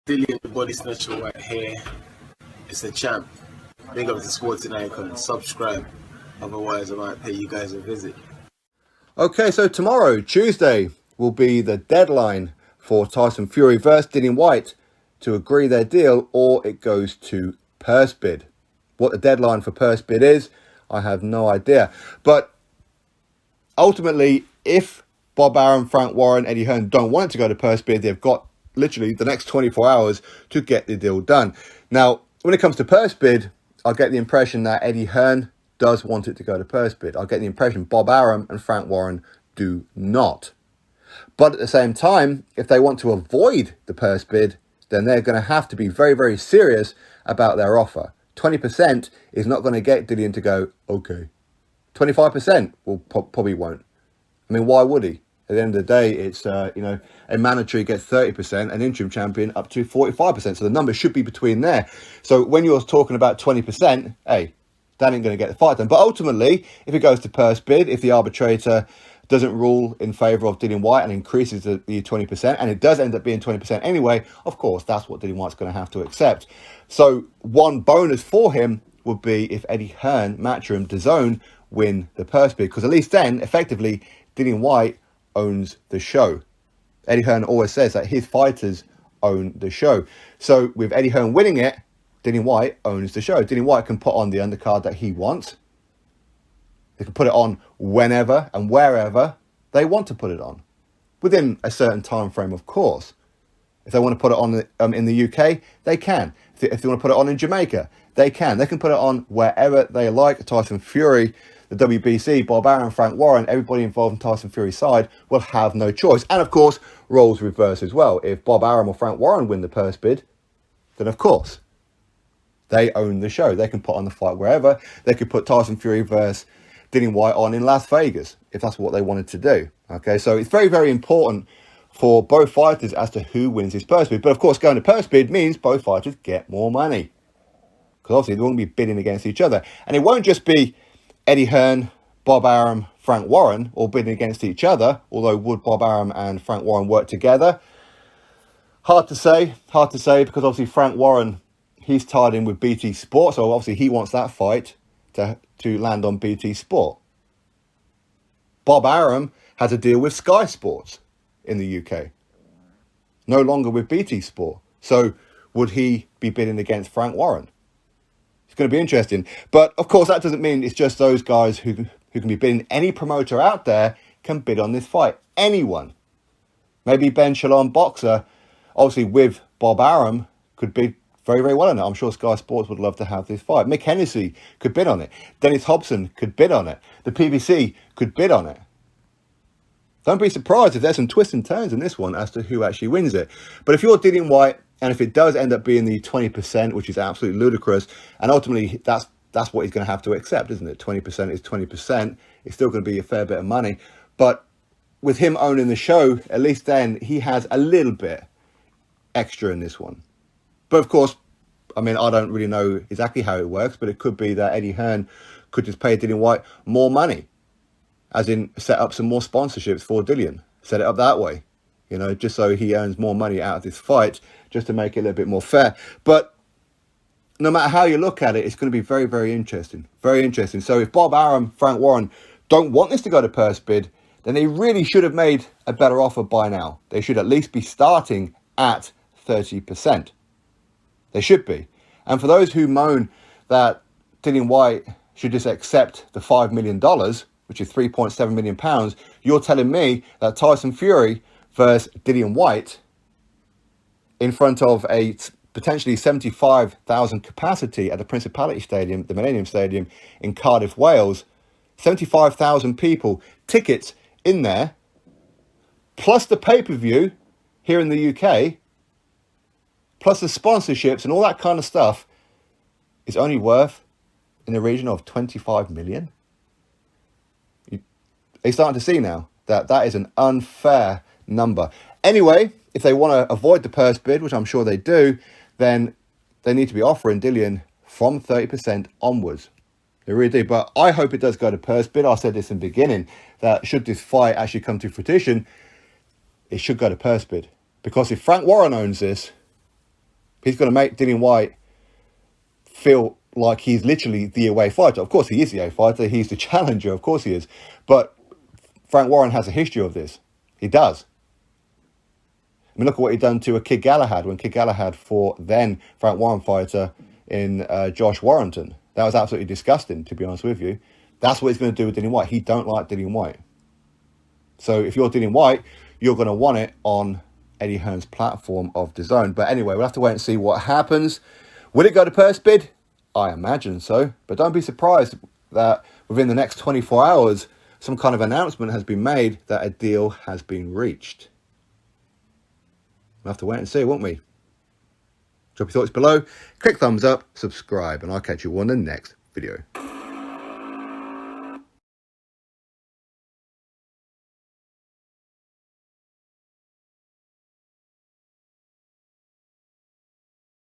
Dillian the Body Snatcher right here. It's a champ. Big up to Sporting Icon. Subscribe. Otherwise, I might pay you guys a visit. Okay, so tomorrow, Tuesday, will be the deadline for Tyson Fury versus Dillian Whyte to agree their deal, or it goes to purse bid. What the deadline for purse bid is, I have no idea. But ultimately, if Bob Arum, Frank Warren, Eddie Hearn don't want it to go to purse bid, they've got literally the next 24 hours to get the deal done. Now, when it comes to purse bid, I get the impression that Eddie Hearn does want it to go to purse bid. I get the impression Bob Arum and Frank Warren do not. But at the same time, if they want to avoid the purse bid, then they're going to have to be very, very serious about their offer. 20% is not going to get Dillian to go, okay. 25% will probably won't. I mean, why would he? At the end of the day, it's, a mandatory gets 30%, an interim champion up to 45%. So the number should be between there. So when you're talking about 20%, hey, that ain't going to get the fight done. But ultimately, if it goes to purse bid, if the arbitrator doesn't rule in favour of Dillian Whyte and increases the 20%, and it does end up being 20% anyway, of course, that's what Dillian Whyte's going to have to accept. So one bonus for him would be if Eddie Hearn, Matchroom, DAZN win the purse bid, because at least then, effectively, Dillian Whyte owns the show. Eddie Hearn always says that his fighters own the show. So with Eddie Hearn winning it, Dillian Whyte owns the show. Dillian Whyte can put on the undercard that he wants. They can put it on whenever and wherever they want to put it on, within a certain time frame, of course. If they want to put it on in the UK, they can. If they want to put it on in Jamaica, they can. They can put it on wherever they like. Tyson Fury, the WBC, Bob Arum, Frank Warren, everybody involved in Tyson Fury's side will have no choice. And of course, roles reverse as well. If Bob Arum or Frank Warren win the purse bid, then of course, they own the show. They can put on the fight wherever. They could put Tyson Fury versus Dillian Whyte on in Las Vegas, if that's what they wanted to do. Okay, so it's very, very important for both fighters as to who wins this purse bid. But of course, going to purse bid means both fighters get more money, because obviously they won't be bidding against each other. And it won't just be Eddie Hearn, Bob Arum, Frank Warren all bidding against each other, although would Bob Arum and Frank Warren work together? Hard to say, because obviously Frank Warren, he's tied in with BT Sport, so obviously he wants that fight to land on BT Sport. Bob Arum has a deal with Sky Sports in the UK, no longer with BT Sport. So would he be bidding against Frank Warren? It's going to be interesting. But of course, that doesn't mean it's just those guys who can be bidding. Any promoter out there can bid on this fight. Anyone. Maybe Ben Shalom Boxer, obviously with Bob Arum, could bid very, very well on it. I'm sure Sky Sports would love to have this fight. Mick Hennessy could bid on it. Dennis Hobson could bid on it. The PBC could bid on it. Don't be surprised if there's some twists and turns in this one as to who actually wins it. But if you're Dillian Whyte, and if it does end up being the 20%, which is absolutely ludicrous, and ultimately that's what he's going to have to accept, isn't it? 20% is 20%. It's still going to be a fair bit of money. But with him owning the show, at least then he has a little bit extra in this one. But of course, I mean, I don't really know exactly how it works, but it could be that Eddie Hearn could just pay Dillian Whyte more money, as in set up some more sponsorships for Dillian. Set it up that way, just so he earns more money out of this fight, just to make it a little bit more fair. But no matter how you look at it, it's going to be very, very interesting. Very interesting. So if Bob Arum, Frank Warren don't want this to go to purse bid, then they really should have made a better offer by now. They should at least be starting at 30%. They should be. And for those who moan that Dillian Whyte should just accept the $5 million, which is £3.7 million, you're telling me that Tyson Fury versus Dillian Whyte in front of a potentially 75,000 capacity at the Principality Stadium, the Millennium Stadium in Cardiff, Wales, 75,000 people, tickets in there, plus the pay-per-view here in the UK, plus the sponsorships and all that kind of stuff, is only worth in the region of 25 million. They're starting to see now that that is an unfair number. Anyway, if they want to avoid the purse bid, which I'm sure they do, then they need to be offering Dillian from 30% onwards. They really do. But I hope it does go to purse bid. I said this in the beginning, that should this fight actually come to fruition, it should go to purse bid. Because if Frank Warren owns this, He's going to make Dillian Whyte feel like he's literally the away fighter. Of course he is the away fighter. He's the challenger. Of course he is. But Frank Warren has a history of this. He does. I mean, look at what he done to a Kid Galahad when Kid Galahad fought then Frank Warren fighter in Josh Warrington. That was absolutely disgusting, to be honest with you. That's what he's going to do with Dillian Whyte. He don't like Dillian Whyte. So if you're Dillian Whyte, you're going to want it on Eddie Hearn's platform of DAZN. But anyway, we'll have to wait and see what happens. Will it go to purse bid? I imagine so. But don't be surprised that within the next 24 hours, some kind of announcement has been made that a deal has been reached. We'll have to wait and see, won't we? Drop your thoughts below, click thumbs up, subscribe, and I'll catch you on the next video.